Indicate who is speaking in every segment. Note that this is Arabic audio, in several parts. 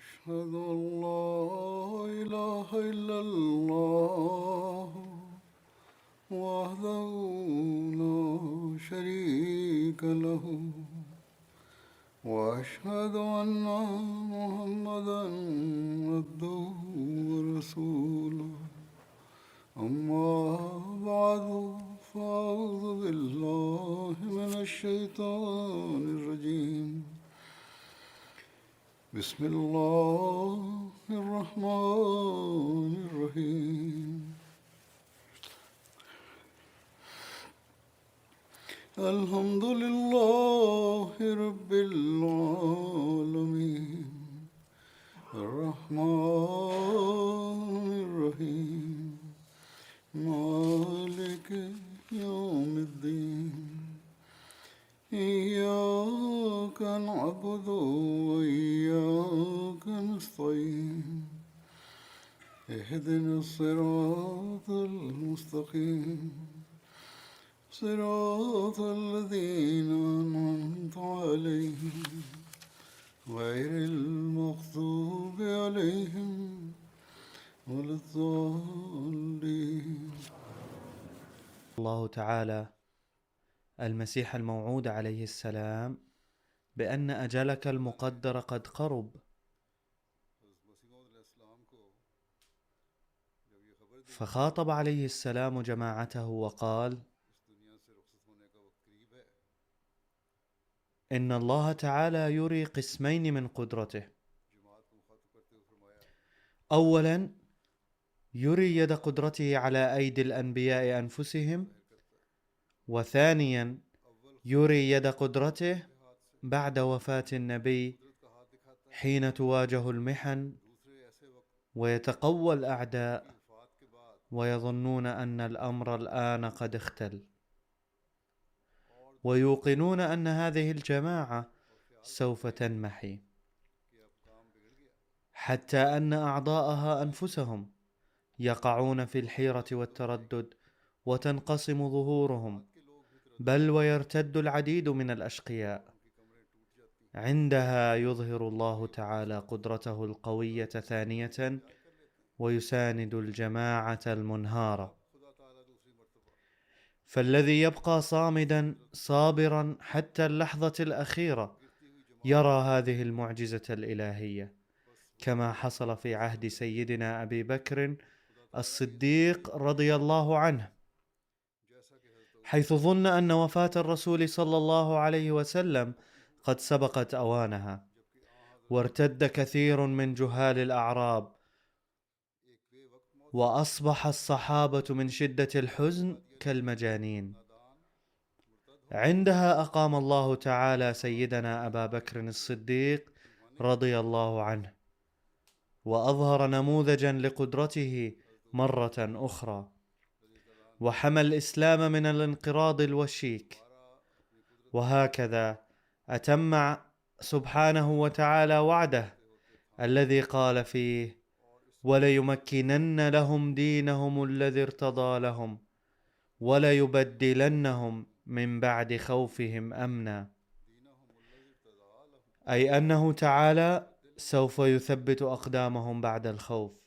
Speaker 1: أشهد أن لا إله إلا الله وحده لا شريك له وأشهد أن محمدا عبده ورسوله أما بعد فأعوذ بالله من الشيطان الرجيم بسم الله الرحمن الرحيم الحمد لله رب العالمين الرحمن الرحيم مالك يوم الدين إياك نعبد وإياك نستعين اهدنا الصراط المستقيم صراط الذين أنعمت عليهم غير المغضوب عليهم ولا الضالين.
Speaker 2: الله تعالى المسيح الموعود عليه السلام بأن أجلك المقدر قد قرب، فخاطب عليه السلام جماعته وقال: إن الله تعالى يري قسمين من قدرته. أولا يري يد قدرته على أيدي الأنبياء أنفسهم، وثانيا يري يد قدرته بعد وفاة النبي حين تواجه المحن ويتقوى الأعداء ويظنون أن الأمر الآن قد اختل، ويوقنون أن هذه الجماعة سوف تنمحي، حتى أن أعضاءها أنفسهم يقعون في الحيرة والتردد وتنقسم ظهورهم، بل ويرتد العديد من الأشقياء. عندها يظهر الله تعالى قدرته القوية ثانية ويساند الجماعة المنهارة. فالذي يبقى صامدا صابرا حتى اللحظة الأخيرة يرى هذه المعجزة الإلهية، كما حصل في عهد سيدنا أبي بكر الصديق رضي الله عنه، حيث ظن أن وفاة الرسول صلى الله عليه وسلم قد سبقت أوانها، وارتد كثير من جهال الأعراب، وأصبح الصحابة من شدة الحزن كالمجانين. عندها أقام الله تعالى سيدنا أبا بكر الصديق رضي الله عنه، وأظهر نموذجا لقدرته مرة أخرى، وحمى الإسلام من الانقراض الوشيك. وهكذا أتم سبحانه وتعالى وعده الذي قال فيه: وليمكنن لهم دينهم الذي ارتضى لهم وليبدلنهم من بعد خوفهم أمنا، أي أنه تعالى سوف يثبت أقدامهم بعد الخوف.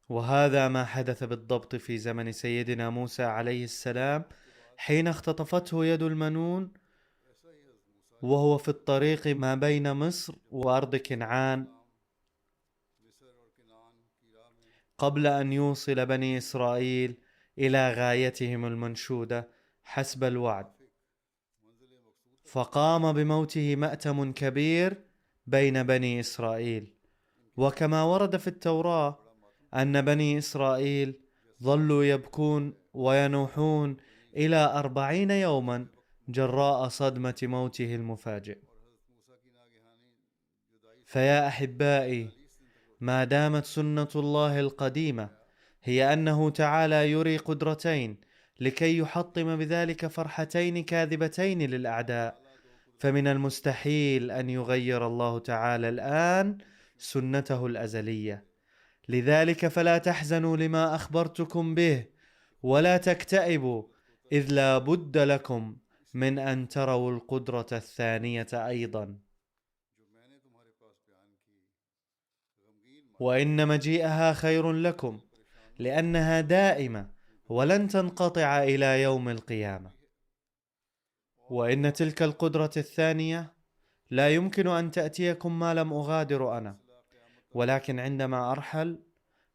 Speaker 2: وهذا ما حدث بالضبط في زمن سيدنا موسى عليه السلام، حين اختطفته يد المنون وهو في الطريق ما بين مصر وأرض كنعان، قبل أن يوصل بني إسرائيل إلى غايتهم المنشودة حسب الوعد. فقام بموته مأتم كبير بين بني إسرائيل، وكما ورد في التوراة أن بني إسرائيل ظلوا يبكون وينوحون إلى 40 يوما جراء صدمة موته المفاجئ. فيا أحبائي، ما دامت سنة الله القديمة هي أنه تعالى يري قدرتين لكي يحطم بذلك فرحتين كاذبتين للأعداء، فمن المستحيل أن يغير الله تعالى الآن سنته الأزلية. لذلك فلا تحزنوا لما أخبرتكم به، ولا تكتئبوا، إذ لا بد لكم من أن تروا القدرة الثانية أيضا، وإن مجيئها خير لكم، لأنها دائمة ولن تنقطع إلى يوم القيامة. وإن تلك القدرة الثانية لا يمكن أن تأتيكم ما لم أغادر أنا، ولكن عندما أرحل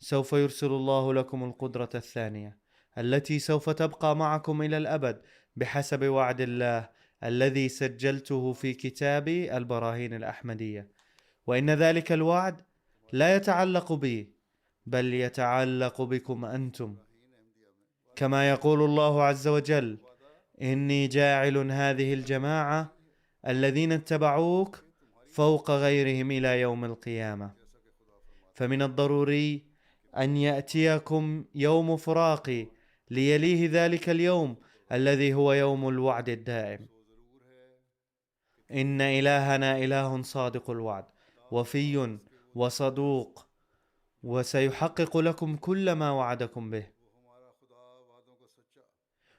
Speaker 2: سوف يرسل الله لكم القدرة الثانية التي سوف تبقى معكم إلى الأبد بحسب وعد الله الذي سجلته في كتابي البراهين الأحمدية. وإن ذلك الوعد لا يتعلق بي، بل يتعلق بكم أنتم، كما يقول الله عز وجل: إني جاعل هذه الجماعة الذين اتبعوك فوق غيرهم إلى يوم القيامة. فمن الضروري أن يأتيكم يوم فراقي ليليه ذلك اليوم الذي هو يوم الوعد الدائم. إن إلهنا إله صادق الوعد، وفي وصدوق، وسيحقق لكم كل ما وعدكم به.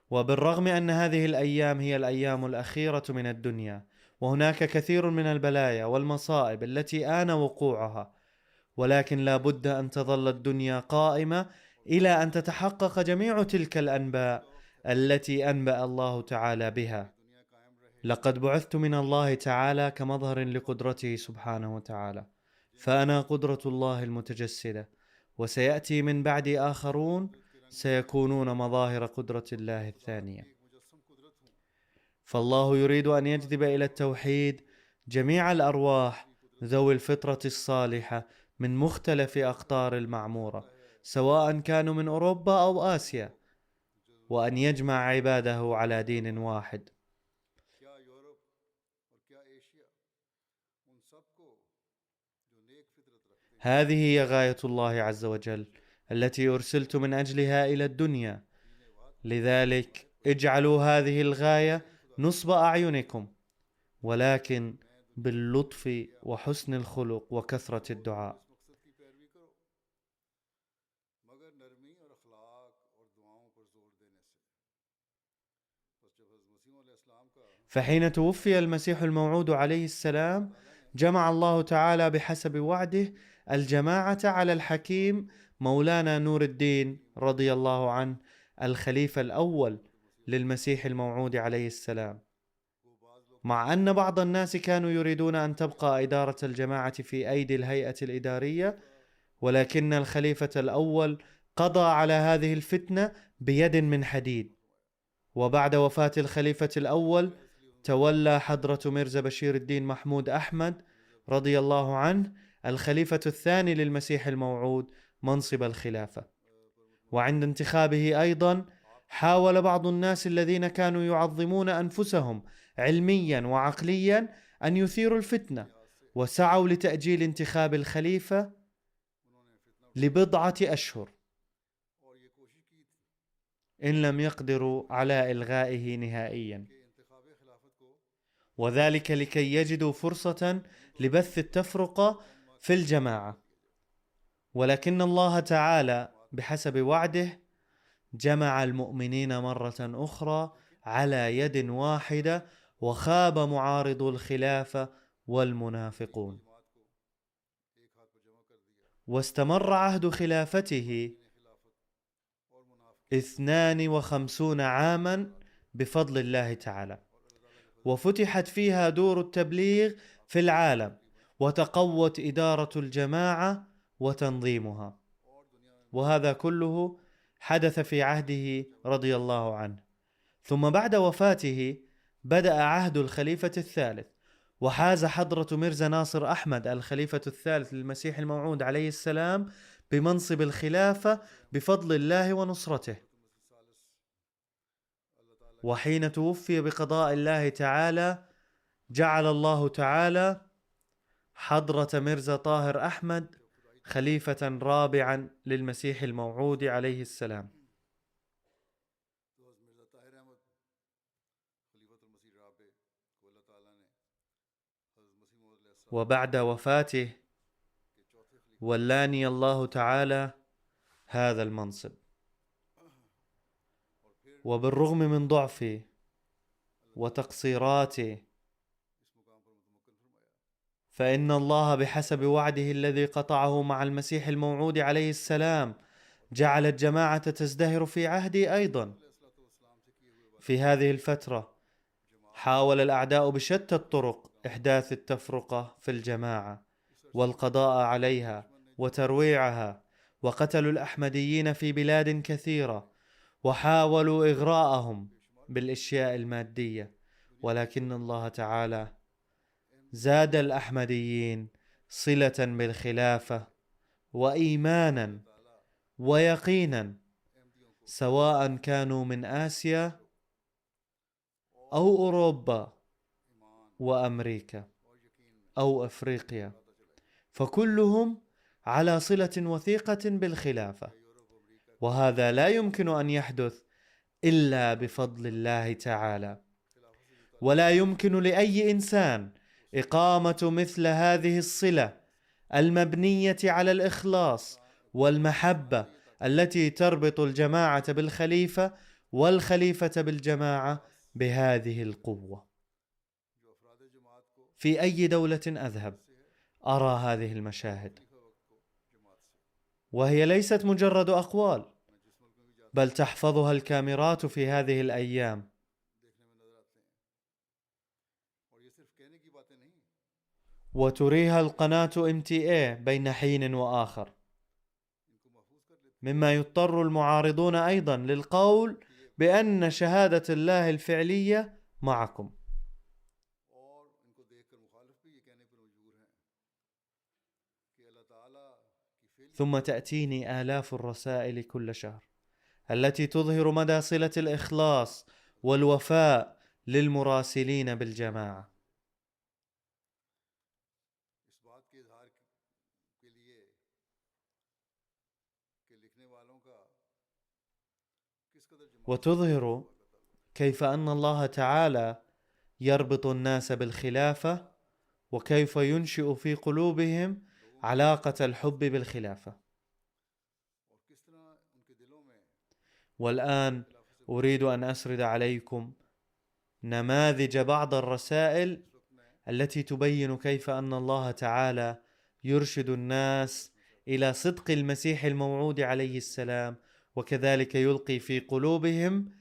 Speaker 2: وبالرغم أن هذه الأيام هي الأيام الأخيرة من الدنيا، وهناك كثير من البلايا والمصائب التي آن وقوعها، ولكن لا بد أن تظل الدنيا قائمة إلى أن تتحقق جميع تلك الأنباء التي أنبأ الله تعالى بها. لقد بعثت من الله تعالى كمظهر لقدرته سبحانه وتعالى، فأنا قدرة الله المتجسدة، وسيأتي من بعدي آخرون سيكونون مظاهر قدرة الله الثانية. فالله يريد أن يجذب إلى التوحيد جميع الأرواح ذوي الفطرة الصالحة من مختلف أقطار المعمورة، سواء كانوا من أوروبا أو آسيا، وأن يجمع عباده على دين واحد. هذه هي غاية الله عز وجل التي أرسلت من أجلها إلى الدنيا. لذلك اجعلوا هذه الغاية نصب أعينكم، ولكن باللطف وحسن الخلق وكثرة الدعاء. فحين توفي المسيح الموعود عليه السلام، جمع الله تعالى بحسب وعده الجماعة على الحكيم مولانا نور الدين رضي الله عنه، الخليفة الأول للمسيح الموعود عليه السلام. مع أن بعض الناس كانوا يريدون أن تبقى إدارة الجماعة في أيدي الهيئة الإدارية، ولكن الخليفة الأول قضى على هذه الفتنة بيد من حديد. وبعد وفاة الخليفة الأول تولى حضرة ميرزا بشير الدين محمود أحمد رضي الله عنه، الخليفة الثاني للمسيح الموعود، منصب الخلافة. وعند انتخابه أيضا حاول بعض الناس الذين كانوا يعظمون أنفسهم علميا وعقليا أن يثيروا الفتنة، وسعوا لتأجيل انتخاب الخليفة لبضعة أشهر إن لم يقدروا على إلغائه نهائيا، وذلك لكي يجدوا فرصة لبث التفرقة في الجماعة. ولكن الله تعالى بحسب وعده جمع المؤمنين مرة أخرى على يد واحدة، وخاب معارض الخلافة والمنافقون. واستمر عهد خلافته 52 عاما بفضل الله تعالى، وفتحت فيها دور التبليغ في العالم، وتقوت إدارة الجماعة وتنظيمها. وهذا كله حدث في عهده رضي الله عنه. ثم بعد وفاته بدأ عهد الخليفة الثالث، وحاز حضرة ميرزا ناصر أحمد الخليفة الثالث للمسيح الموعود عليه السلام بمنصب الخلافة بفضل الله ونصرته. وحين توفي بقضاء الله تعالى، جعل الله تعالى حضرة ميرزا طاهر أحمد خليفة رابعا للمسيح الموعود عليه السلام. وبعد وفاته ولاني الله تعالى هذا المنصب. وبالرغم من ضعفي وتقصيراتي فإن الله بحسب وعده الذي قطعه مع المسيح الموعود عليه السلام جعل الجماعة تزدهر في عهدي أيضا. في هذه الفترة حاول الأعداء بشتى الطرق إحداث التفرقة في الجماعة والقضاء عليها وترويعها، وقتلوا الأحمديين في بلاد كثيرة وحاولوا إغراءهم بالأشياء المادية، ولكن الله تعالى زاد الأحمديين صلة بالخلافة وإيمانا ويقينا، سواء كانوا من آسيا أو أوروبا وأمريكا أو أفريقيا، فكلهم على صلة وثيقة بالخلافة، وهذا لا يمكن أن يحدث إلا بفضل الله تعالى. ولا يمكن لأي إنسان إقامة مثل هذه الصلة المبنية على الإخلاص والمحبة التي تربط الجماعة بالخليفة والخليفة بالجماعة بهذه القوة. في أي دولة أذهب أرى هذه المشاهد، وهي ليست مجرد أقوال، بل تحفظها الكاميرات في هذه الأيام. وتريها القناة MTA بين حين وآخر، مما يضطر المعارضون أيضا للقول بأن شهادة الله الفعلية معكم. ثم تأتيني آلاف الرسائل كل شهر التي تظهر مدى صلة الإخلاص والوفاء للمراسلين بالجماعة. وتظهر كيف أن الله تعالى يربط الناس بالخلافة، وكيف ينشئ في قلوبهم علاقة الحب بالخلافة. والآن أريد أن أسرد عليكم نماذج بعض الرسائل التي تبين كيف أن الله تعالى يرشد الناس إلى صدق المسيح الموعود عليه السلام، وكذلك يلقي في قلوبهم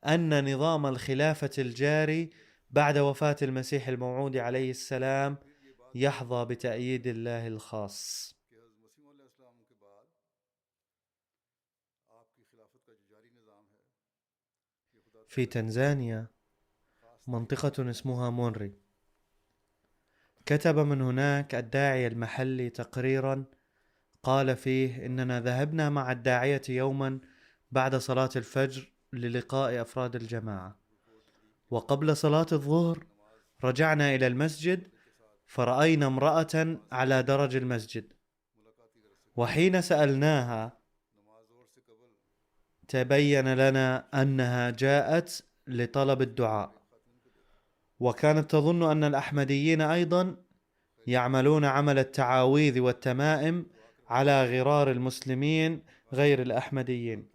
Speaker 2: أن نظام الخلافة الجاري بعد وفاة المسيح الموعود عليه السلام يحظى بتأييد الله الخاص. في تنزانيا منطقة اسمها مونري، كتب من هناك الداعية المحلي تقريرا قال فيه إننا ذهبنا مع الداعية يوما بعد صلاة الفجر للقاء أفراد الجماعة، وقبل صلاة الظهر رجعنا إلى المسجد فرأينا امرأة على درج المسجد، وحين سألناها تبين لنا أنها جاءت لطلب الدعاء، وكانت تظن أن الأحمديين أيضا يعملون عمل التعاويذ والتمائم على غرار المسلمين غير الأحمديين،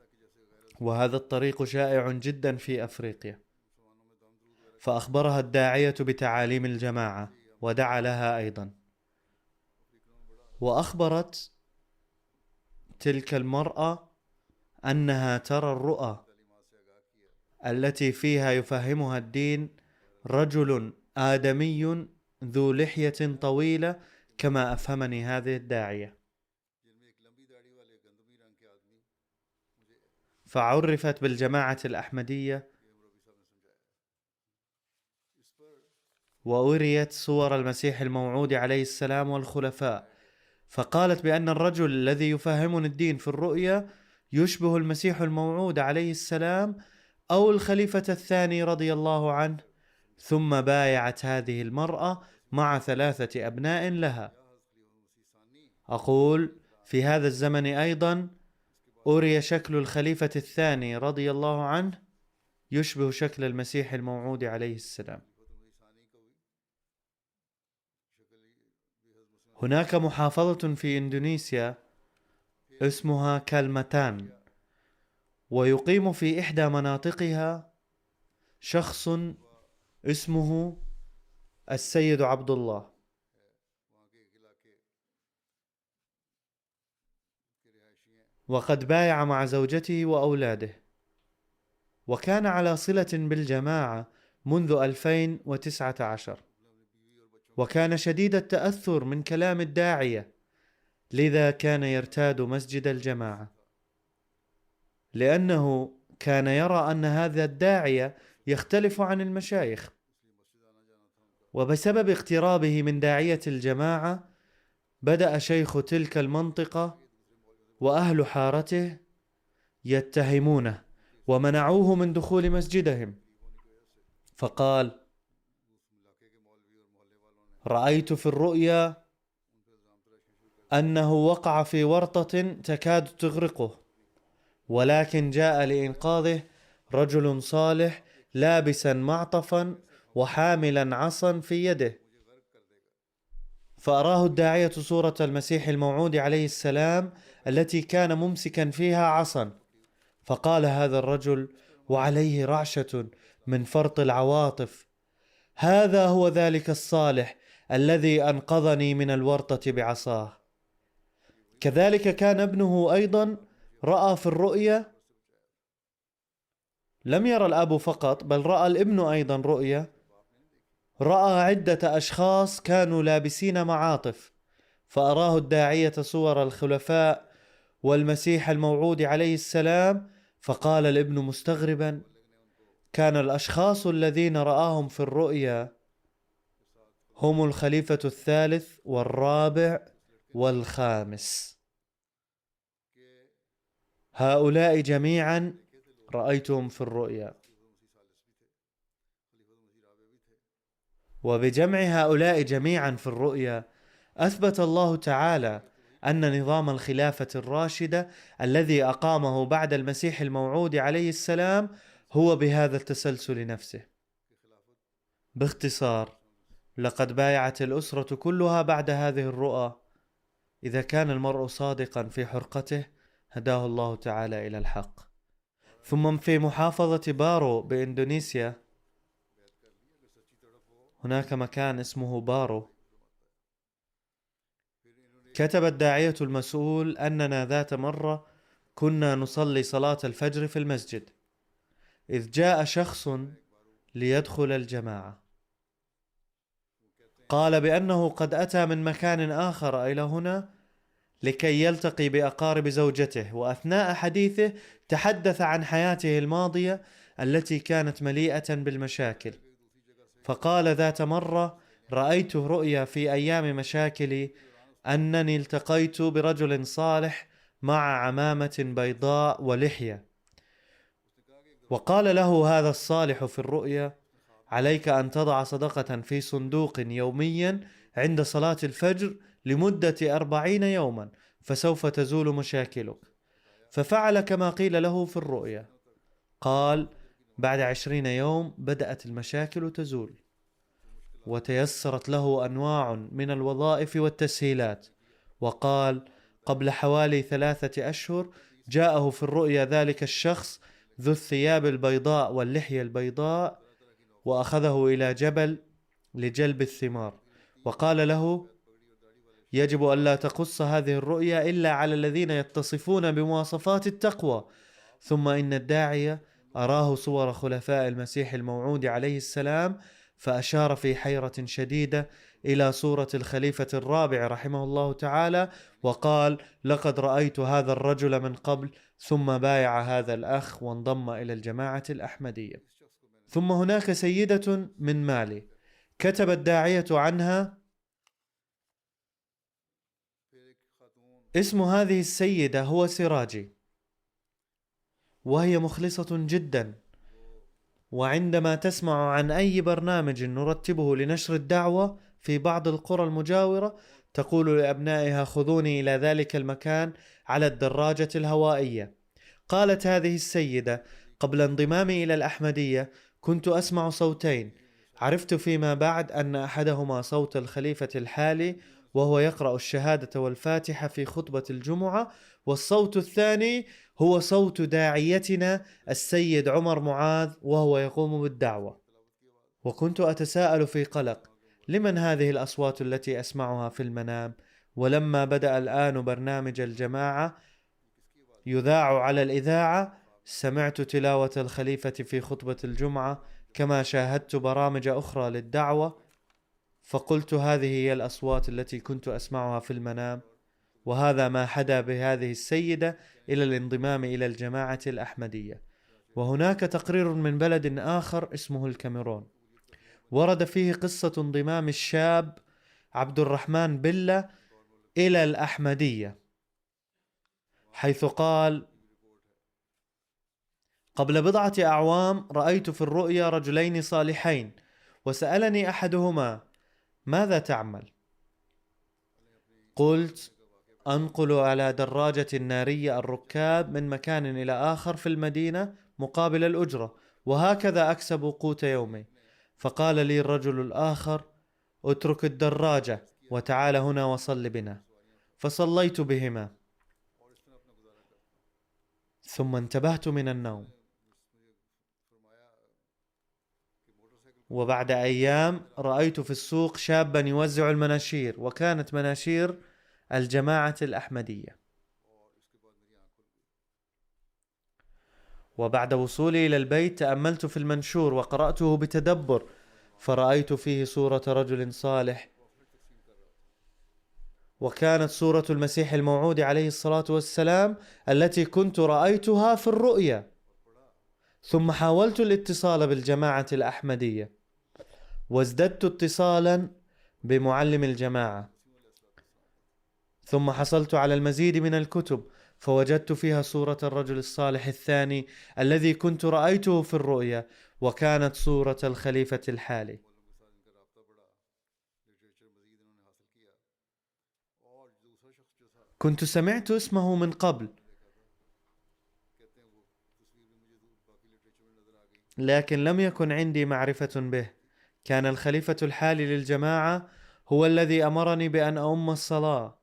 Speaker 2: وهذا الطريق شائع جدا في أفريقيا. فأخبرها الداعية بتعاليم الجماعة ودعا لها أيضا، وأخبرت تلك المرأة أنها ترى الرؤى التي فيها يفهمها الدين رجل آدمي ذو لحية طويلة كما أفهمني هذه الداعية. فعرفت بالجماعة الأحمدية وأريت صور المسيح الموعود عليه السلام والخلفاء، فقالت بأن الرجل الذي يفهمني الدين في الرؤيا يشبه المسيح الموعود عليه السلام أو الخليفة الثاني رضي الله عنه. ثم بايعت هذه المرأة مع 3 أبناء لها. أقول في هذا الزمن أيضا أري شكل الخليفة الثاني رضي الله عنه يشبه شكل المسيح الموعود عليه السلام. هناك محافظة في إندونيسيا اسمها كالماتان، ويقيم في إحدى مناطقها شخص اسمه السيد عبد الله، وقد بايع مع زوجته وأولاده، وكان على صلة بالجماعة منذ 2019، وكان شديد التأثر من كلام الداعية، لذا كان يرتاد مسجد الجماعة، لأنه كان يرى أن هذا الداعية يختلف عن المشايخ. وبسبب اقترابه من داعية الجماعة بدأ شيخ تلك المنطقة وأهل حارته يتهمونه ومنعوه من دخول مسجدهم، فقال: رأيت في الرؤيا أنه وقع في ورطة تكاد تغرقه، ولكن جاء لإنقاذه رجل صالح لابسا معطفا وحاملا عصا في يده، فأراه الداعية صورة المسيح الموعود عليه السلام التي كان ممسكا فيها عصا، فقال هذا الرجل وعليه رعشة من فرط العواطف: هذا هو ذلك الصالح الذي أنقذني من الورطة بعصاه. كذلك كان ابنه أيضا رأى في الرؤيا، لم يرى الأب فقط بل رأى الابن أيضا رؤيا، رأى عدة أشخاص كانوا لابسين معاطف، فأراه الداعية صور الخلفاء والمسيح الموعود عليه السلام، فقال الابن مستغربا: كان الأشخاص الذين رآهم في الرؤيا هم الخليفة الثالث والرابع والخامس، هؤلاء جميعا رأيتهم في الرؤيا. وبجمع هؤلاء جميعا في الرؤيا أثبت الله تعالى أن نظام الخلافة الراشدة الذي أقامه بعد المسيح الموعود عليه السلام هو بهذا التسلسل نفسه. باختصار، لقد بايعت الأسرة كلها بعد هذه الرؤى. إذا كان المرء صادقا في حرقته هداه الله تعالى إلى الحق. ثم في محافظة بارو بإندونيسيا هناك مكان اسمه بارو، كتب الداعية المسؤول أننا ذات مرة كنا نصلي صلاة الفجر في المسجد، إذ جاء شخص ليدخل الجماعة، قال بأنه قد أتى من مكان آخر إلى هنا لكي يلتقي بأقارب زوجته، وأثناء حديثه تحدث عن حياته الماضية التي كانت مليئة بالمشاكل، فقال ذات مرة: رأيت رؤيا في أيام مشاكلي أنني التقيت برجل صالح مع عمامة بيضاء ولحية، وقال له هذا الصالح في الرؤيا: عليك أن تضع صدقة في صندوق يوميا عند صلاة الفجر لمدة 40 يوما فسوف تزول مشاكلك. ففعل كما قيل له في الرؤيا. قال: بعد 20 يوم بدأت المشاكل تزول، وتيسرت له أنواع من الوظائف والتسهيلات. وقال: قبل حوالي 3 أشهر جاءه في الرؤيا ذلك الشخص ذو الثياب البيضاء واللحية البيضاء، وأخذه إلى جبل لجلب الثمار، وقال له: يجب أن لا تقص هذه الرؤيا إلا على الذين يتصفون بمواصفات التقوى. ثم إن الداعية أراه صور خلفاء المسيح الموعود عليه السلام، فأشار في حيرة شديدة إلى صورة الخليفة الرابع رحمه الله تعالى، وقال: لقد رأيت هذا الرجل من قبل. ثم بايع هذا الأخ وانضم إلى الجماعة الأحمدية. ثم هناك سيدة من مالي كتب الداعية عنها. اسم هذه السيدة هو سراجي، وهي مخلصة جدا، وعندما تسمع عن أي برنامج نرتبه لنشر الدعوة في بعض القرى المجاورة تقول لأبنائها: خذوني إلى ذلك المكان على الدراجة الهوائية. قالت هذه السيدة: قبل انضمامي إلى الأحمدية كنت أسمع صوتين، عرفت فيما بعد أن أحدهما صوت الخليفة الحالي وهو يقرأ الشهادة والفاتحة في خطبة الجمعة، والصوت الثاني هو صوت داعيتنا السيد عمر معاذ وهو يقوم بالدعوة. وكنت أتساءل في قلق: لمن هذه الأصوات التي أسمعها في المنام؟ ولما بدأ الآن برنامج الجماعة يذاع على الإذاعة، سمعت تلاوة الخليفة في خطبة الجمعة، كما شاهدت برامج أخرى للدعوة، فقلت هذه هي الأصوات التي كنت أسمعها في المنام، وهذا ما حدا بهذه السيدة إلى الانضمام إلى الجماعة الأحمدية. وهناك تقرير من بلد آخر اسمه الكاميرون، ورد فيه قصة انضمام الشاب عبد الرحمن بلة إلى الأحمدية، حيث قال: قبل بضعة أعوام رأيت في الرؤيا رجلين صالحين، وسألني أحدهما: ماذا تعمل؟ قلت: أنقل على دراجة نارية الركاب من مكان إلى آخر في المدينة مقابل الأجرة، وهكذا أكسب قوت يومي. فقال لي الرجل الآخر: اترك الدراجة وتعال هنا وصل بنا. فصليت بهما، ثم انتبهت من النوم. وبعد أيام رأيت في السوق شابا يوزع المناشير، وكانت مناشير الجماعة الأحمدية. وبعد وصولي إلى البيت تأملت في المنشور وقرأته بتدبر، فرأيت فيه صورة رجل صالح، وكانت صورة المسيح الموعود عليه الصلاة والسلام التي كنت رأيتها في الرؤيا. ثم حاولت الاتصال بالجماعة الأحمدية، وازددت اتصالا بمعلم الجماعة، ثم حصلت على المزيد من الكتب، فوجدت فيها صورة الرجل الصالح الثاني الذي كنت رأيته في الرؤيا، وكانت صورة الخليفة الحالي. كنت سمعت اسمه من قبل، لكن لم يكن عندي معرفة به. كان الخليفة الحالي للجماعة هو الذي أمرني بأن أؤم الصلاة.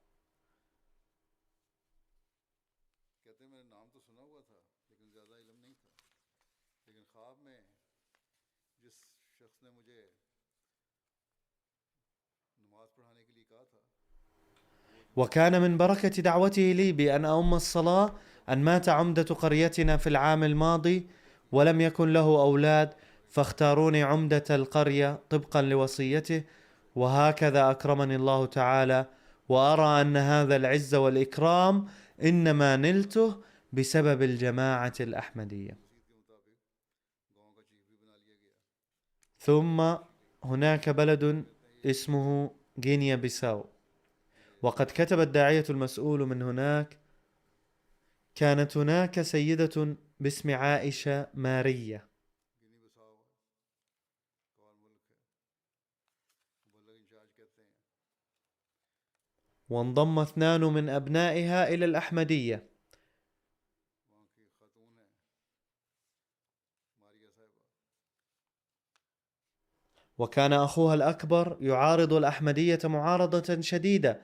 Speaker 2: وكان من بركة دعوته لي بأن أؤم الصلاة أن مات عمدة قريتنا في العام الماضي ولم يكن له أولاد، فاختاروني عمدة القرية طبقا لوصيته، وهكذا أكرمني الله تعالى. وأرى أن هذا العز والإكرام إنما نلته بسبب الجماعة الأحمدية. ثم هناك بلد اسمه غينيا بيساو، وقد كتب الداعية المسؤول من هناك: كانت هناك سيدة باسم عائشة مارية، وانضم 2 من أبنائها إلى الأحمدية. وكان أخوها الأكبر يعارض الأحمدية معارضة شديدة،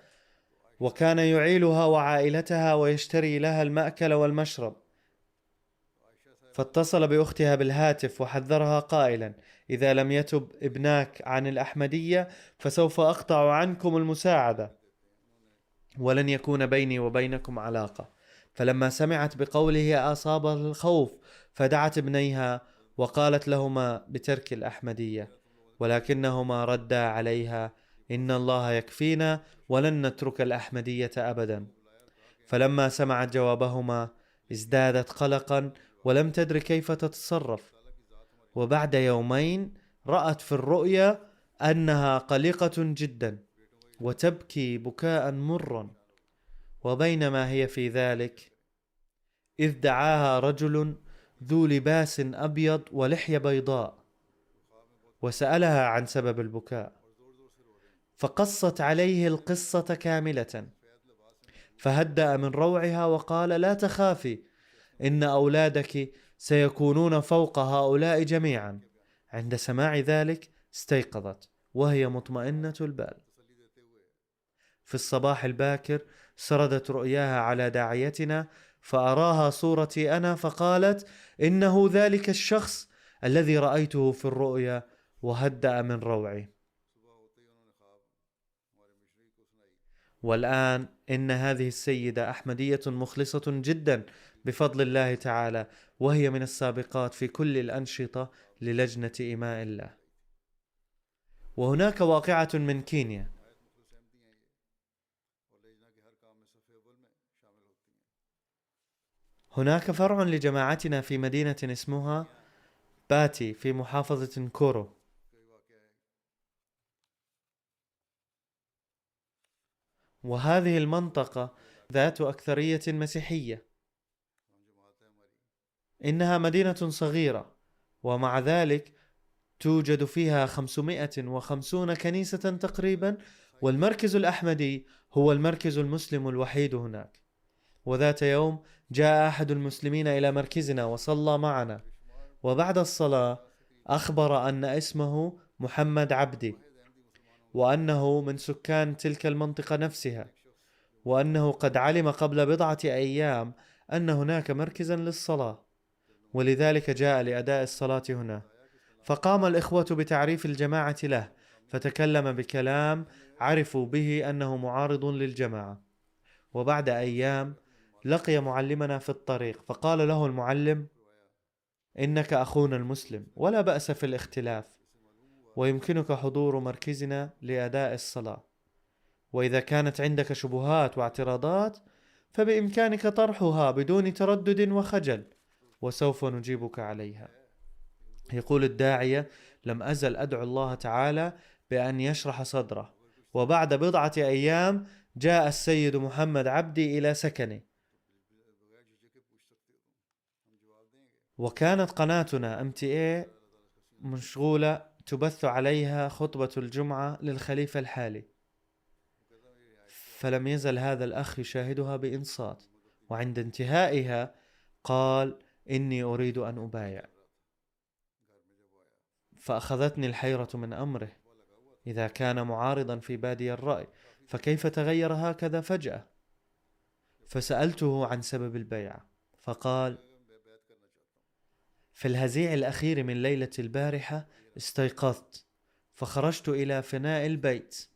Speaker 2: وكان يعيلها وعائلتها ويشتري لها المأكل والمشرب. فاتصل بأختها بالهاتف وحذرها قائلا: إذا لم يتب ابناك عن الأحمدية فسوف أقطع عنكم المساعدة، ولن يكون بيني وبينكم علاقة. فلما سمعت بقوله أصابها الخوف، فدعت ابنيها وقالت لهما بترك الأحمدية، ولكنهما ردا عليها: إن الله يكفينا ولن نترك الأحمدية أبدا. فلما سمعت جوابهما ازدادت قلقا ولم تدر كيف تتصرف. وبعد يومين رأت في الرؤيا أنها قلقة جدا وتبكي بكاء مرا، وبينما هي في ذلك إذ دعاها رجل ذو لباس أبيض ولحية بيضاء، وسألها عن سبب البكاء، فقصت عليه القصة كاملة، فهدأ من روعها وقال: لا تخافي، إن أولادك سيكونون فوق هؤلاء جميعا. عند سماع ذلك استيقظت وهي مطمئنة البال. في الصباح الباكر سردت رؤياها على داعيتنا فأراها صورتي أنا، فقالت: إنه ذلك الشخص الذي رأيته في الرؤيا وهدأ من روعي. والآن إن هذه السيدة أحمدية مخلصة جدا بفضل الله تعالى، وهي من السابقات في كل الأنشطة للجنة إماء الله. وهناك واقعة من كينيا. هناك فرع لجماعتنا في مدينة اسمها باتي في محافظة نكورو. وهذه المنطقة ذات أكثرية مسيحية. إنها مدينة صغيرة، ومع ذلك توجد فيها 550 كنيسة تقريبا، والمركز الأحمدي هو المركز المسلم الوحيد هناك. وذات يوم جاء أحد المسلمين إلى مركزنا وصلى معنا، وبعد الصلاة أخبر أن اسمه محمد عبدي، وأنه من سكان تلك المنطقة نفسها، وأنه قد علم قبل بضعة أيام أن هناك مركزا للصلاة، ولذلك جاء لأداء الصلاة هنا. فقام الإخوة بتعريف الجماعة له، فتكلم بكلام عرفوا به أنه معارض للجماعة. وبعد أيام لقي معلمنا في الطريق، فقال له المعلم: إنك أخونا المسلم، ولا بأس في الاختلاف، ويمكنك حضور مركزنا لأداء الصلاة، وإذا كانت عندك شبهات واعتراضات فبإمكانك طرحها بدون تردد وخجل، وسوف نجيبك عليها. يقول الداعية: لم أزل أدعو الله تعالى بأن يشرح صدره، وبعد بضعة أيام جاء السيد محمد عبدي إلى سكني. وكانت قناتنا MTA مشغولة تبث عليها خطبة الجمعة للخليفة الحالي، فلم يزل هذا الأخ يشاهدها بإنصات، وعند انتهائها قال: إني أريد أن أبايع. فأخذتني الحيرة من أمره، إذا كان معارضا في بادي الرأي فكيف تغير هكذا فجأة؟ فسألته عن سبب البيعة، فقال: في الهزيع الأخير من ليلة البارحة استيقظت، فخرجت إلى فناء البيت،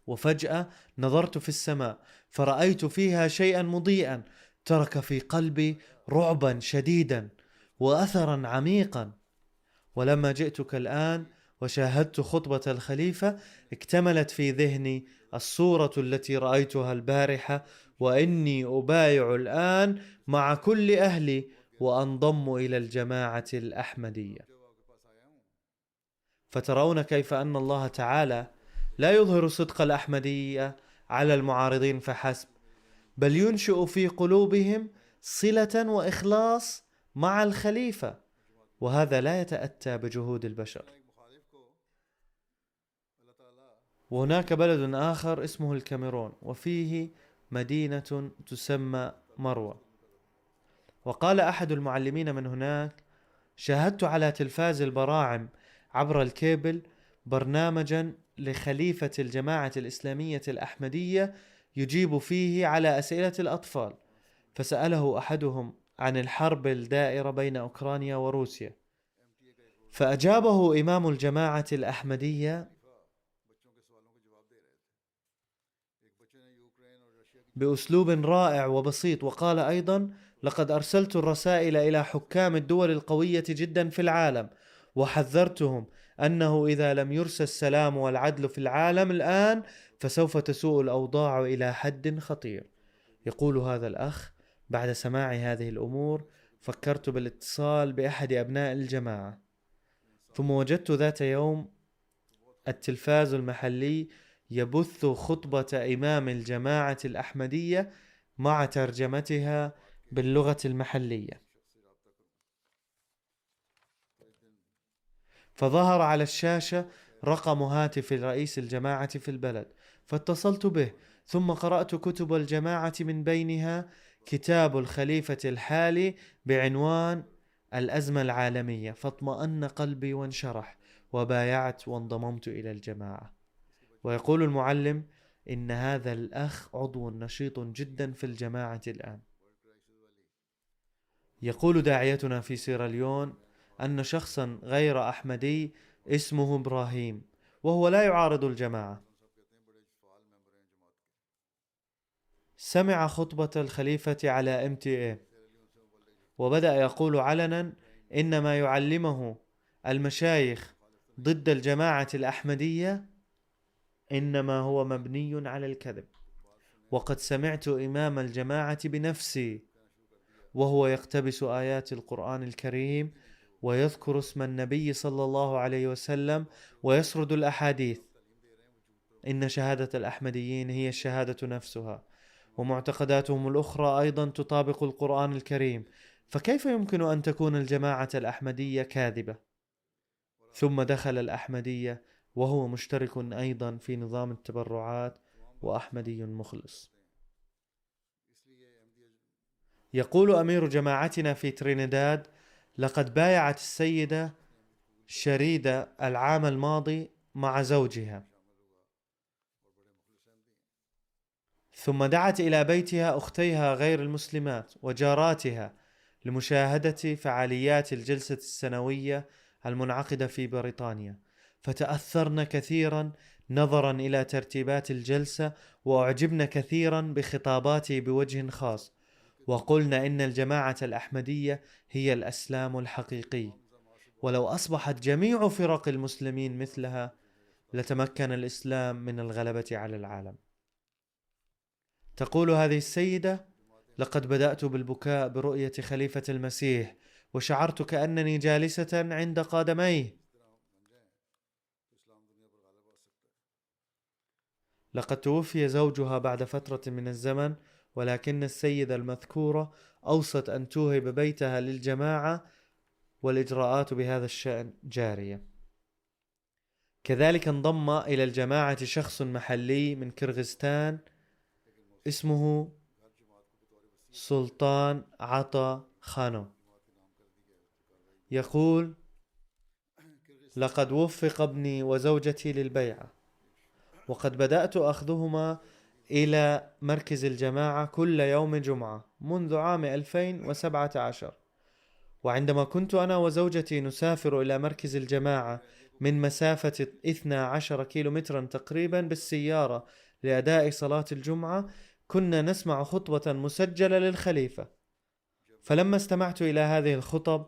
Speaker 2: وفجأة نظرت في السماء فرأيت فيها شيئا مضيئا ترك في قلبي رعبا شديدا وأثرا عميقا. ولما جئتك الآن وشاهدت خطبة الخليفة اكتملت في ذهني الصورة التي رأيتها البارحة، وإني أبايع الآن مع كل أهلي وأنضم إلى الجماعة الأحمدية. فترون كيف أن الله تعالى لا يظهر صدق الأحمدية على المعارضين فحسب، بل ينشئ في قلوبهم صلة وإخلاص مع الخليفة، وهذا لا يتأتى بجهود البشر. وهناك بلد آخر اسمه الكاميرون، وفيه مدينة تسمى مروة. وقال أحد المعلمين من هناك: شاهدت على تلفاز البراعم عبر الكيبل برنامجا لخليفة الجماعة الإسلامية الأحمدية يجيب فيه على أسئلة الأطفال، فسأله أحدهم عن الحرب الدائرة بين أوكرانيا وروسيا، فأجابه إمام الجماعة الأحمدية بأسلوب رائع وبسيط، وقال أيضا: لقد أرسلت الرسائل إلى حكام الدول القوية جدا في العالم، وحذرتهم أنه إذا لم يرسى السلام والعدل في العالم الآن فسوف تسوء الأوضاع إلى حد خطير. يقول هذا الأخ: بعد سماع هذه الأمور فكرت بالاتصال بأحد أبناء الجماعة، ثم وجدت ذات يوم التلفاز المحلي يبث خطبة إمام الجماعة الأحمدية مع ترجمتها باللغة المحلية، فظهر على الشاشة رقم هاتف رئيس الجماعة في البلد، فاتصلت به، ثم قرأت كتب الجماعة من بينها كتاب الخليفة الحالي بعنوان الأزمة العالمية، فاطمأن قلبي وانشرح، وبايعت وانضممت إلى الجماعة. ويقول المعلم: إن هذا الأخ عضو نشيط جدا في الجماعة الآن. يقول داعيتنا في سيراليون أن شخصا غير أحمدي اسمه إبراهيم، وهو لا يعارض الجماعة، سمع خطبة الخليفة على MTA وبدأ يقول علنا إن ما يعلمه المشايخ ضد الجماعة الأحمدية إنما هو مبني على الكذب. وقد سمعت إمام الجماعة بنفسي وهو يقتبس آيات القرآن الكريم ويذكر اسم النبي صلى الله عليه وسلم ويسرد الأحاديث. إن شهادة الأحمديين هي الشهادة نفسها، ومعتقداتهم الأخرى أيضا تطابق القرآن الكريم، فكيف يمكن أن تكون الجماعة الأحمدية كاذبة؟ ثم دخل الأحمدية وهو مشترك أيضا في نظام التبرعات وأحمدي مخلص. يقول أمير جماعتنا في ترينيداد: لقد بايعت السيدة شريدة العام الماضي مع زوجها، ثم دعت إلى بيتها أختيها غير المسلمات وجاراتها لمشاهدة فعاليات الجلسة السنوية المنعقدة في بريطانيا، فتأثرن كثيرا نظرا إلى ترتيبات الجلسة وأعجبن كثيرا بخطاباتي بوجه خاص، وقلنا إن الجماعة الأحمدية هي الإسلام الحقيقي، ولو أصبحت جميع فرق المسلمين مثلها لتمكن الإسلام من الغلبة على العالم. تقول هذه السيدة: لقد بدأت بالبكاء برؤية خليفة المسيح وشعرت كأنني جالسة عند قدميه. لقد توفي زوجها بعد فترة من الزمن، ولكن السيدة المذكورة أوصت أن توهب بيتها للجماعة، والإجراءات بهذا الشأن جارية. كذلك انضم إلى الجماعة شخص محلي من كرغستان اسمه سلطان عطا خانو. يقول: لقد وفق ابني وزوجتي للبيعة، وقد بدأت أخذهما إلى مركز الجماعة كل يوم جمعة منذ عام 2017. وعندما كنت أنا وزوجتي نسافر إلى مركز الجماعة من مسافة 12 كيلومترا تقريبا بالسيارة لأداء صلاة الجمعة، كنا نسمع خطبة مسجلة للخليفة. فلما استمعت إلى هذه الخطب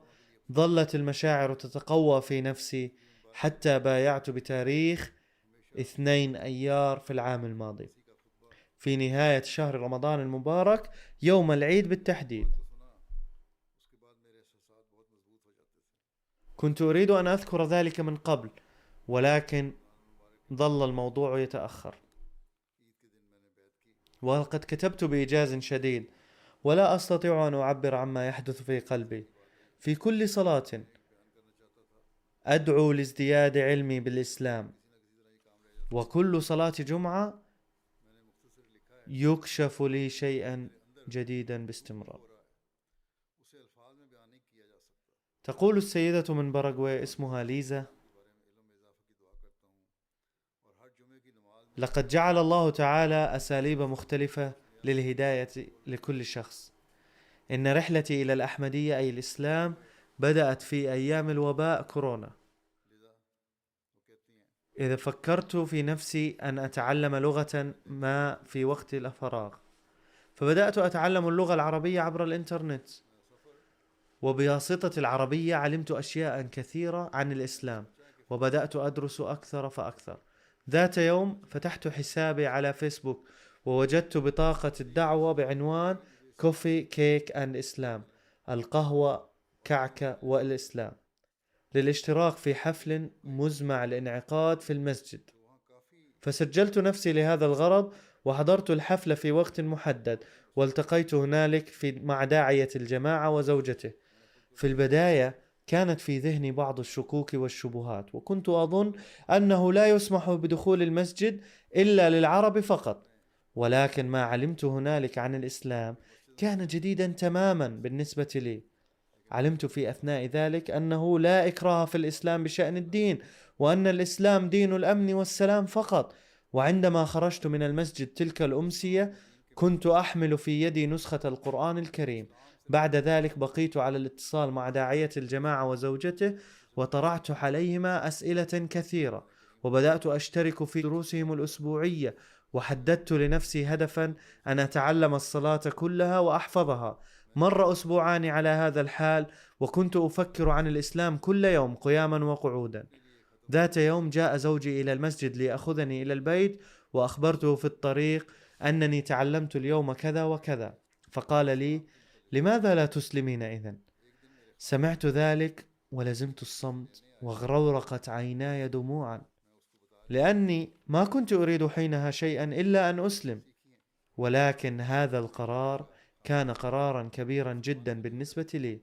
Speaker 2: ظلت المشاعر تتقوى في نفسي حتى بايعت بتاريخ 2 أيار في العام الماضي، في نهاية شهر رمضان المبارك، يوم العيد بالتحديد. كنت أريد أن أذكر ذلك من قبل، ولكن ظل الموضوع يتأخر، وقد كتبت بإيجاز شديد ولا أستطيع أن أعبر عما يحدث في قلبي. في كل صلاة أدعو لازدياد علمي بالإسلام، وكل صلاة جمعة يكشف لي شيئا جديدا باستمرار. تقول السيدة من باراغواي اسمها ليزا: لقد جعل الله تعالى أساليب مختلفة للهداية لكل شخص. إن رحلتي إلى الأحمدية أي الإسلام بدأت في أيام الوباء كورونا. إذا فكرت في نفسي أن أتعلم لغة ما في وقت الفراغ، فبدأت أتعلم اللغة العربية عبر الإنترنت، وبواسطة العربية علمت أشياء كثيرة عن الإسلام، وبدأت أدرس أكثر فأكثر. ذات يوم فتحت حسابي على فيسبوك ووجدت بطاقة الدعوة بعنوان كوفي كيك أند إسلام، القهوة كعكة والإسلام، للاشتراك في حفل مزمع الانعقاد في المسجد. فسجلت نفسي لهذا الغرض وحضرت الحفل في وقت محدد، والتقيت هنالك مع داعية الجماعة وزوجته. في البداية كانت في ذهني بعض الشكوك والشبهات، وكنت أظن أنه لا يسمح بدخول المسجد إلا للعرب فقط، ولكن ما علمت هنالك عن الإسلام كان جديدا تماما بالنسبة لي. علمت في أثناء ذلك أنه لا إكراه في الإسلام بشأن الدين، وأن الإسلام دين الأمن والسلام فقط، وعندما خرجت من المسجد تلك الأمسية كنت أحمل في يدي نسخة القرآن الكريم. بعد ذلك بقيت على الاتصال مع داعية الجماعة وزوجته، وطرحت عليهما أسئلة كثيرة، وبدأت أشترك في دروسهم الأسبوعية، وحددت لنفسي هدفا أن أتعلم الصلاة كلها وأحفظها. مر أسبوعان على هذا الحال، وكنت أفكر عن الإسلام كل يوم قياما وقعودا. ذات يوم جاء زوجي إلى المسجد ليأخذني إلى البيت، وأخبرته في الطريق أنني تعلمت اليوم كذا وكذا، فقال لي: لماذا لا تسلمين إذن؟ سمعت ذلك ولزمت الصمت، وغرورقت عيناي دموعا، لأني ما كنت أريد حينها شيئا إلا أن أسلم. ولكن هذا القرار كان قرارا كبيرا جدا بالنسبة لي.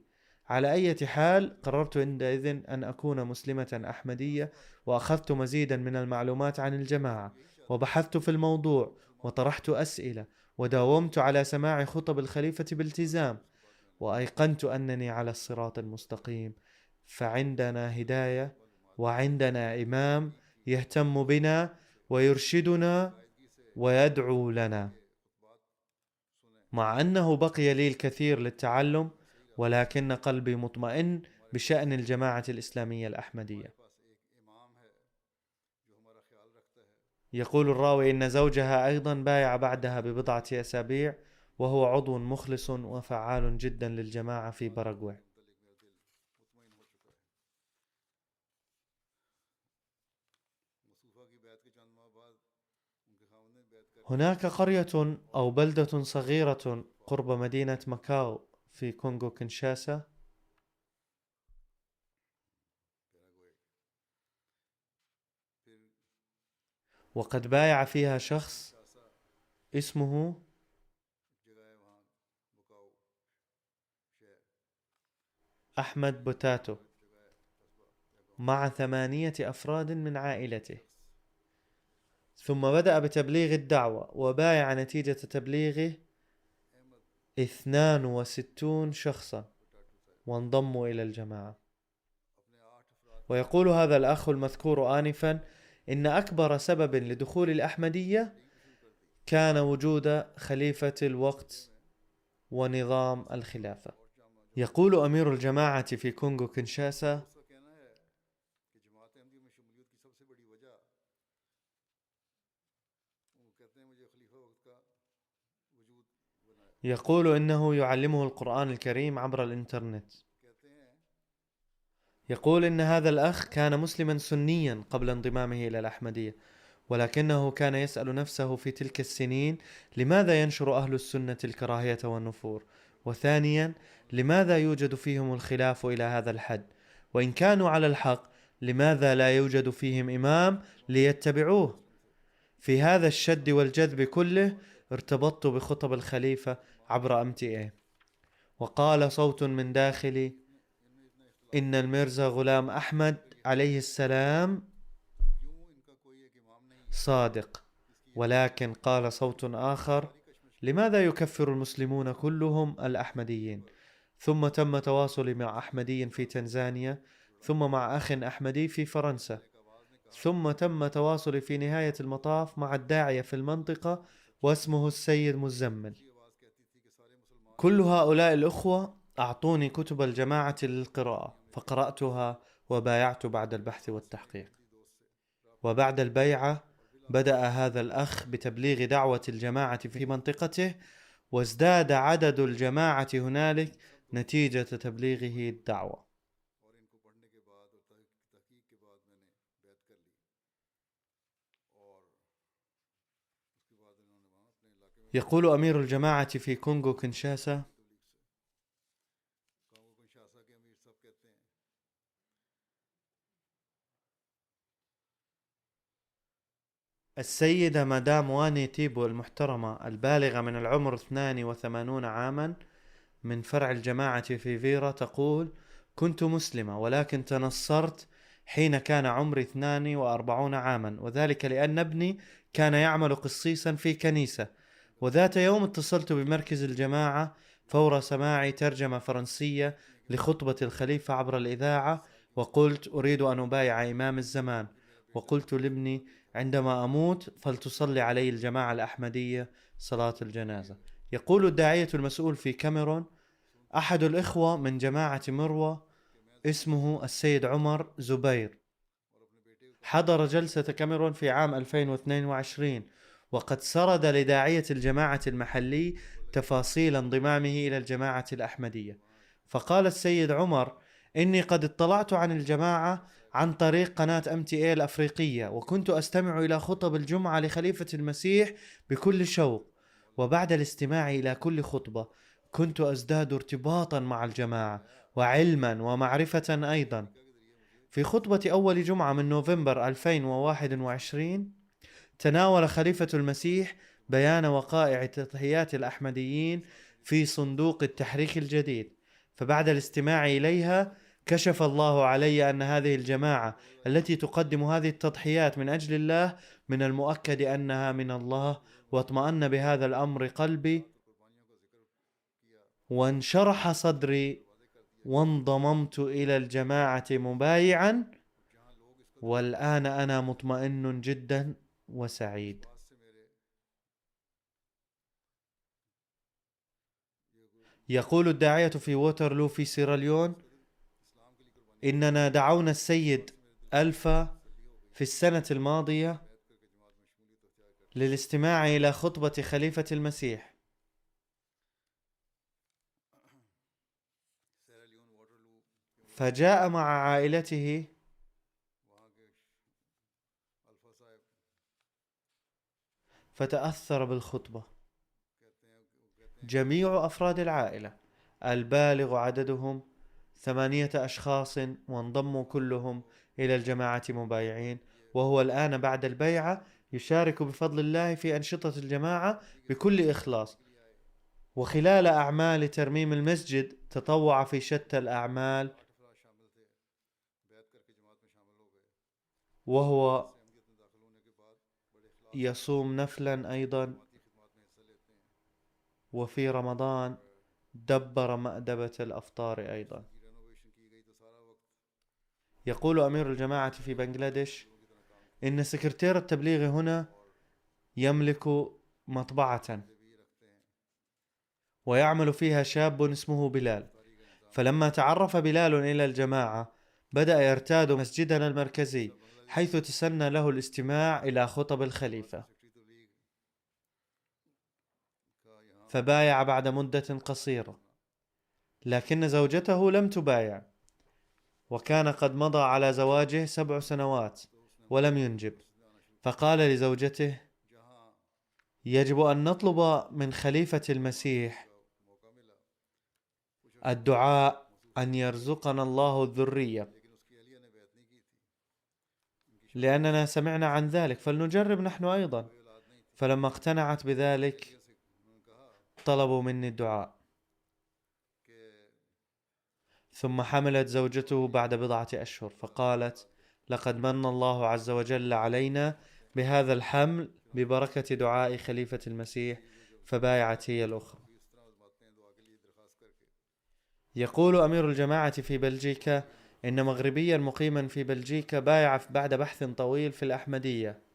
Speaker 2: على أي حال قررت عندئذ أن أكون مسلمة أحمدية، وأخذت مزيدا من المعلومات عن الجماعة، وبحثت في الموضوع، وطرحت أسئلة، وداومت على سماع خطب الخليفة بالتزام، وأيقنت أنني على الصراط المستقيم. فعندنا هداية، وعندنا إمام يهتم بنا ويرشدنا ويدعو لنا. مع أنه بقي لي الكثير للتعلم، ولكن قلبي مطمئن بشأن الجماعة الإسلامية الأحمدية. يقول الراوي إن زوجها أيضا بايع بعدها ببضعة أسابيع، وهو عضو مخلص وفعال جدا للجماعة في باراغواي. هناك قرية أو بلدة صغيرة قرب مدينة ماكاو في كونغو كينشاسا، وقد بايع فيها شخص اسمه أحمد بوتاتو مع 8 أفراد من عائلته، ثم بدأ بتبليغ الدعوة، وبايع نتيجة تبليغه 62 شخصا وانضموا إلى الجماعة. ويقول هذا الأخ المذكور آنفا إن أكبر سبب لدخول الأحمدية كان وجود خليفة الوقت ونظام الخلافة. يقول أمير الجماعة في كونغو كينشاسا: يقول إنه يعلمه القرآن الكريم عبر الإنترنت. يقول إن هذا الأخ كان مسلما سنيا قبل انضمامه إلى الأحمدية، ولكنه كان يسأل نفسه في تلك السنين: لماذا ينشر أهل السنة الكراهية والنفور؟ وثانيا، لماذا يوجد فيهم الخلاف إلى هذا الحد؟ وإن كانوا على الحق، لماذا لا يوجد فيهم إمام ليتبعوه؟ في هذا الشد والجذب كله ارتبطت بخطب الخليفة عبر MTA، وقال صوت من داخلي: إن الميرزا غلام أحمد عليه السلام صادق. ولكن قال صوت آخر: لماذا يكفر المسلمون كلهم الأحمديين؟ ثم تم تواصلي مع أحمدي في تنزانيا، ثم مع أخ أحمدي في فرنسا، ثم تم تواصلي في نهاية المطاف مع الداعية في المنطقة واسمه السيد مزمل. كل هؤلاء الأخوة أعطوني كتب الجماعة للقراءة، فقرأتها وبايعت بعد البحث والتحقيق. وبعد البيعة بدأ هذا الأخ بتبليغ دعوة الجماعة في منطقته، وازداد عدد الجماعة هنالك نتيجة تبليغه الدعوة. يقول أمير الجماعة في كونغو كينشاسا: السيدة مدام واني تيبو المحترمة البالغة من العمر 82 عاما من فرع الجماعة في فيرا تقول: كنت مسلمة، ولكن تنصرت حين كان عمري 42 عاما، وذلك لأن ابني كان يعمل قسيسا في كنيسة. وذات يوم اتصلت بمركز الجماعة فور سماع ترجمة فرنسية لخطبة الخليفة عبر الإذاعة، وقلت: أريد أن أبايع إمام الزمان. وقلت لابني: عندما أموت فلتصلي علي الجماعة الأحمدية صلاة الجنازة. يقول الداعية المسؤول في كاميرون: أحد الإخوة من جماعة مروة اسمه السيد عمر زبير حضر جلسة كاميرون في عام 2022، وقد سرد لداعية الجماعة المحلي تفاصيل انضمامه إلى الجماعة الأحمدية. فقال السيد عمر: إني قد اطلعت عن الجماعة عن طريق قناة MTA الأفريقية، وكنت أستمع إلى خطب الجمعة لخليفة المسيح بكل شوق، وبعد الاستماع إلى كل خطبة كنت أزداد ارتباطا مع الجماعة وعلما ومعرفة أيضا. في خطبة أول جمعة من نوفمبر 2021 تناول خليفة المسيح بيان وقائع تضحيات الأحمديين في صندوق التحريك الجديد، فبعد الاستماع إليها كشف الله علي أن هذه الجماعة التي تقدم هذه التضحيات من أجل الله من المؤكد أنها من الله، واطمأن بهذا الأمر قلبي وانشرح صدري، وانضممت إلى الجماعة مبايعا، والآن أنا مطمئن جدا وسعيد. يقول الداعية في ووترلو في سيراليون: إننا دعونا السيد ألفا في السنة الماضية للاستماع إلى خطبة خليفة المسيح، فجاء مع عائلته فتأثر بالخطبة. جميع أفراد العائلة البالغ عددهم 8 أشخاص وانضموا كلهم إلى الجماعة مبايعين، وهو الآن بعد البيعة يشارك بفضل الله في أنشطة الجماعة بكل إخلاص، وخلال أعمال ترميم المسجد تطوع في شتى الأعمال، وهو يصوم نفلا أيضا، وفي رمضان دبر مأدبة الأفطار أيضا. يقول أمير الجماعة في بنغلاديش: إن سكرتير التبليغ هنا يملك مطبعة ويعمل فيها شاب اسمه بلال، فلما تعرف بلال إلى الجماعة بدأ يرتاد مسجدنا المركزي، حيث تسنى له الاستماع إلى خطب الخليفة، فبايع بعد مدة قصيرة، لكن زوجته لم تبايع، وكان قد مضى على زواجه 7 سنوات ولم ينجب، فقال لزوجته: يجب أن نطلب من خليفة المسيح الدعاء أن يرزقنا الله الذرية، لأننا سمعنا عن ذلك فلنجرب نحن أيضا. فلما اقتنعت بذلك طلبوا مني الدعاء. ثم حملت زوجته بعد 4 أشهر، فقالت: لقد من الله عز وجل علينا بهذا الحمل ببركة دعاء خليفة المسيح، فبايعت هي الأخرى. يقول أمير الجماعة في بلجيكا: إن مغربيا مقيما في بلجيكا بايع بعد بحث طويل في الأحمدية،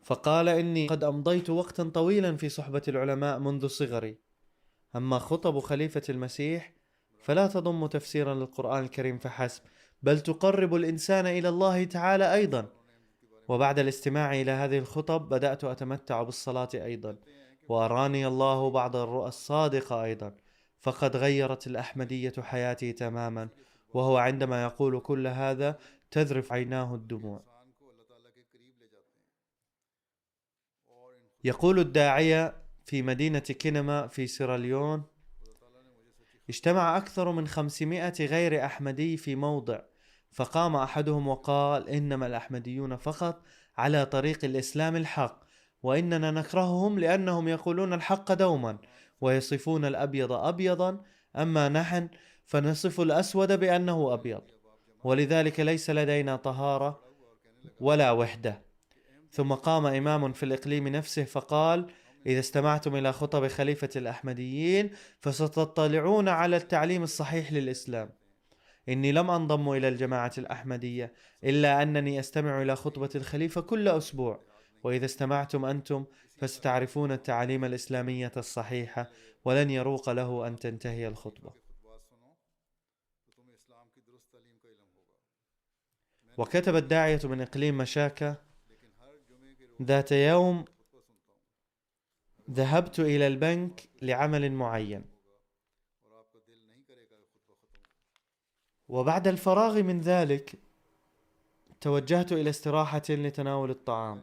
Speaker 2: فقال: إني قد أمضيت وقتا طويلا في صحبة العلماء منذ صغري، أما خطب خليفة المسيح فلا تضم تفسيرا للقرآن الكريم فحسب، بل تقرب الإنسان إلى الله تعالى أيضا. وبعد الاستماع إلى هذه الخطب بدأت أتمتع بالصلاة أيضا، وأراني الله بعض الرؤى الصادقة أيضا، فقد غيرت الأحمدية حياتي تماما. وهو عندما يقول كل هذا تذرف عيناه الدموع. يقول الداعية في مدينة كينما في سيراليون: اجتمع أكثر من 500 غير أحمدي في موضع، فقام أحدهم وقال: إنما الأحمديون فقط على طريق الإسلام الحق، وإننا نكرههم لأنهم يقولون الحق دوما ويصفون الأبيض أبيضا، أما نحن فنصف الأسود بأنه أبيض، ولذلك ليس لدينا طهارة ولا وحدة. ثم قام إمام في الإقليم نفسه فقال: إذا استمعتم إلى خطب خليفة الأحمديين فستطلعون على التعليم الصحيح للإسلام. إني لم أنضم إلى الجماعة الأحمدية إلا أنني أستمع إلى خطبة الخليفة كل أسبوع، وإذا استمعتم أنتم فستعرفون التعاليم الإسلامية الصحيحة ولن يروق له أن تنتهي الخطبة. وكتب الداعية من إقليم مشاكة: ذات يوم ذهبت إلى البنك لعمل معين، وبعد الفراغ من ذلك توجهت إلى استراحة لتناول الطعام،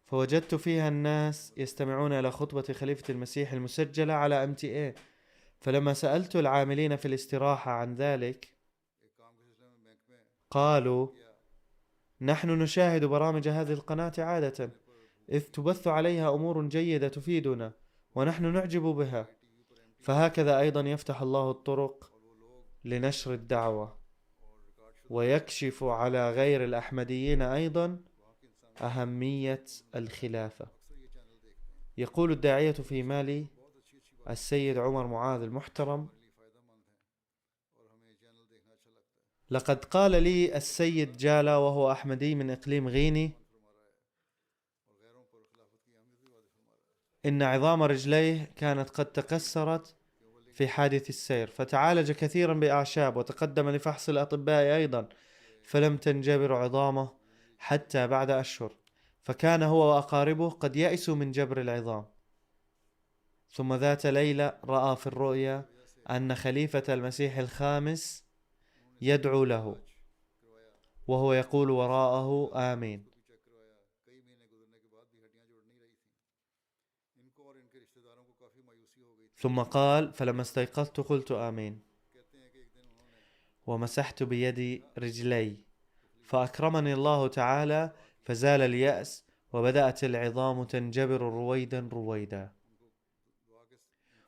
Speaker 2: فوجدت فيها الناس يستمعون إلى خطبة خليفة المسيح المسجلة على MTA. فلما سألت العاملين في الاستراحة عن ذلك قالوا: نحن نشاهد برامج هذه القناة عادة، إذ تبث عليها أمور جيدة تفيدنا ونحن نعجب بها، فهكذا أيضا يفتح الله الطرق لنشر الدعوة ويكشف على غير الأحمديين أيضا أهمية الخلافة. يقول الداعية في مالي السيد عمر معاذ المحترم: لقد قال لي السيد جالا وهو أحمدي من إقليم غيني إن عظام رجليه كانت قد تكسرت في حادث السير، فتعالج كثيرا بأعشاب وتقدم لفحص الأطباء أيضا، فلم تنجبر عظامه حتى بعد أشهر، فكان هو وأقاربه قد يأسوا من جبر العظام. ثم ذات ليلة رأى في الرؤيا أن خليفة المسيح الخامس يدعو له وهو يقول وراءه آمين. ثم قال: فلما استيقظت قلت آمين، ومسحت بيدي رجلي، فأكرمني الله تعالى فزال اليأس وبدأت العظام تنجبر رويدا رويدا،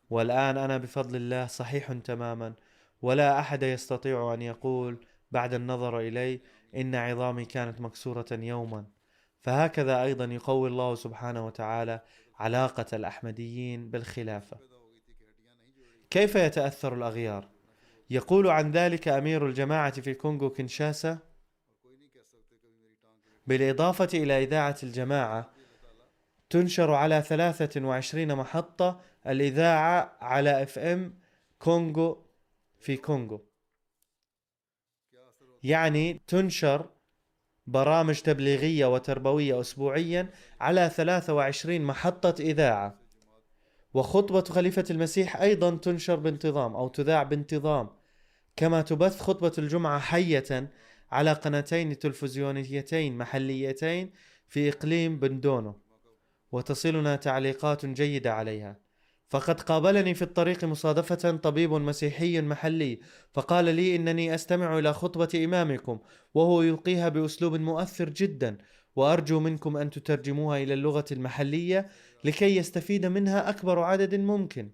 Speaker 2: والآن أنا بفضل الله صحيح تماما، ولا أحد يستطيع أن يقول بعد النظر إلي إن عظامي كانت مكسورة يوما. فهكذا أيضا يقوي الله سبحانه وتعالى علاقة الأحمديين بالخلافة. كيف يتأثر الأغيار؟ يقول عن ذلك أمير الجماعة في كونغو كينشاسا: بالإضافة إلى إذاعة الجماعة تنشر على 23 محطة الإذاعة على FM كونغو في كونغو، يعني تنشر برامج تبليغية وتربوية أسبوعيا على 23 محطة إذاعة. وخطبة خليفة المسيح أيضا تنشر بانتظام أو تذاع بانتظام، كما تبث خطبة الجمعة حية على قناتين تلفزيونيتين محليتين في إقليم بندونو، وتصلنا تعليقات جيدة عليها. فقد قابلني في الطريق مصادفة طبيب مسيحي محلي فقال لي إنني أستمع إلى خطبة إمامكم وهو يلقيها بأسلوب مؤثر جدا، وأرجو منكم أن تترجموها إلى اللغة المحلية لكي يستفيد منها أكبر عدد ممكن.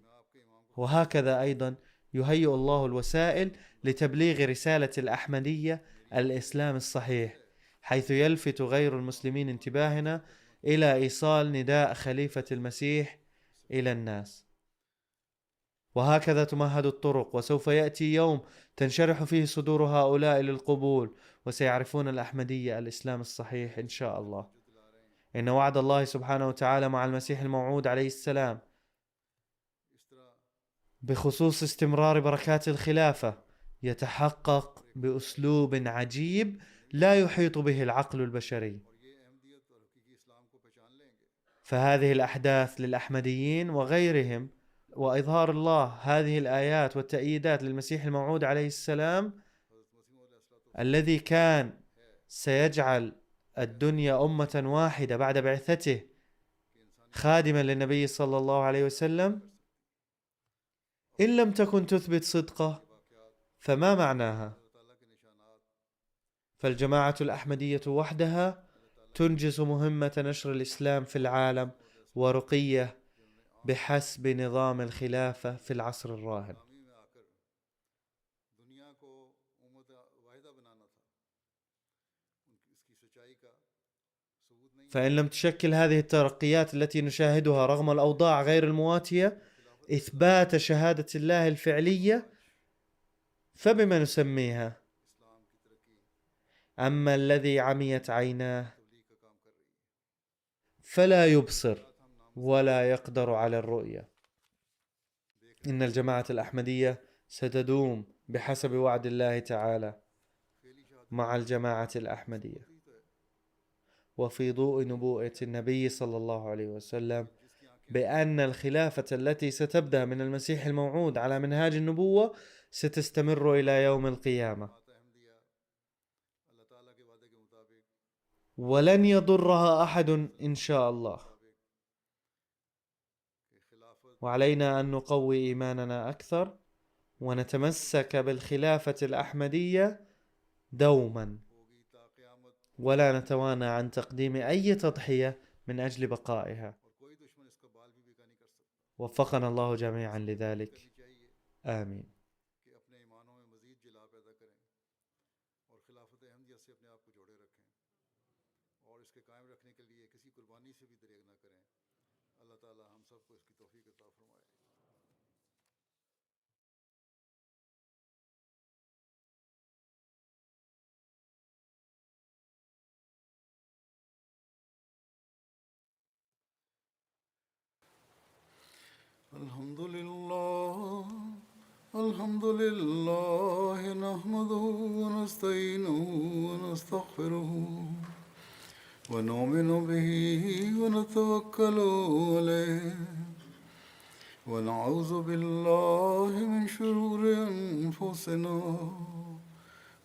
Speaker 2: وهكذا أيضا يهيئ الله الوسائل لتبليغ رسالة الأحمدية الإسلام الصحيح، حيث يلفت غير المسلمين انتباهنا إلى إيصال نداء خليفة المسيح إلى الناس. وهكذا تمهد الطرق، وسوف يأتي يوم تنشرح فيه صدور هؤلاء للقبول، وسيعرفون الأحمدية الإسلام الصحيح إن شاء الله. إن وعد الله سبحانه وتعالى مع المسيح الموعود عليه السلام بخصوص استمرار بركات الخلافة يتحقق بأسلوب عجيب لا يحيط به العقل البشري. فهذه الأحداث للأحمديين وغيرهم، وإظهار الله هذه الآيات والتأييدات للمسيح الموعود عليه السلام الذي كان سيجعل الدنيا أمة واحدة بعد بعثته خادما للنبي صلى الله عليه وسلم، إن لم تكن تثبت صدقه فما معناها؟ فالجماعة الأحمدية وحدها تنجز مهمة نشر الإسلام في العالم ورقيه بحسب نظام الخلافة في العصر الراهن. فإن لم تشكل هذه الترقيات التي نشاهدها رغم الأوضاع غير المواتية إثبات شهادة الله الفعلية، فبما نسميها؟ أما الذي عميت عيناه فلا يبصر ولا يقدر على الرؤية. إن الجماعة الأحمدية ستدوم بحسب وعد الله تعالى مع الجماعة الأحمدية، وفي ضوء نبوءة النبي صلى الله عليه وسلم بأن الخلافة التي ستبدأ من المسيح الموعود على منهاج النبوة ستستمر إلى يوم القيامة، ولن يضرها أحد إن شاء الله. وعلينا أن نقوي إيماننا أكثر ونتمسك بالخلافة الأحمدية دوما، ولا نتوانى عن تقديم أي تضحية من أجل بقائها. وفقنا الله جميعا لذلك، آمين.
Speaker 1: الحمد لله الحمد لله نحمده ونستعينه ونستغفره ونؤمن به ونتوكل عليه ونعوذ بالله من شرور أنفسنا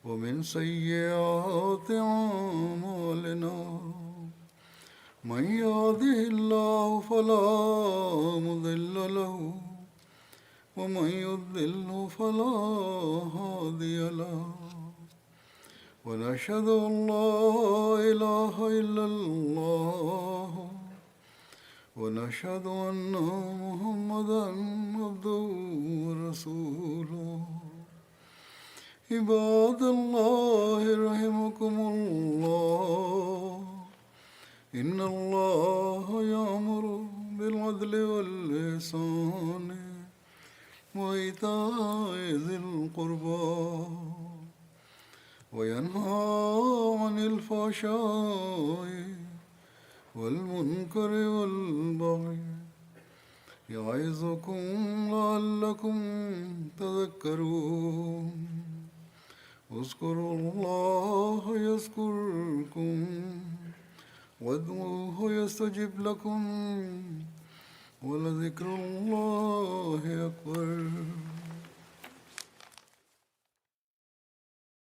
Speaker 1: ومن سيئات أعمالنا. من يهده الله فلا مضل له ومن يضلل فلا هادي له. ونشهد أن لا إله إلا الله ونشهد أن محمدا عبده ورسوله. عباد الله رحمكم الله، إن الله يأمر بالعدل والإحسان وإيتاء ذي القربى وينهى عن الفحشاء والمنكر والبغي يعظكم لعلكم تذكرون. اذكروا الله يذكركم وادعوه يستجب لكم ولذكر الله أكبر.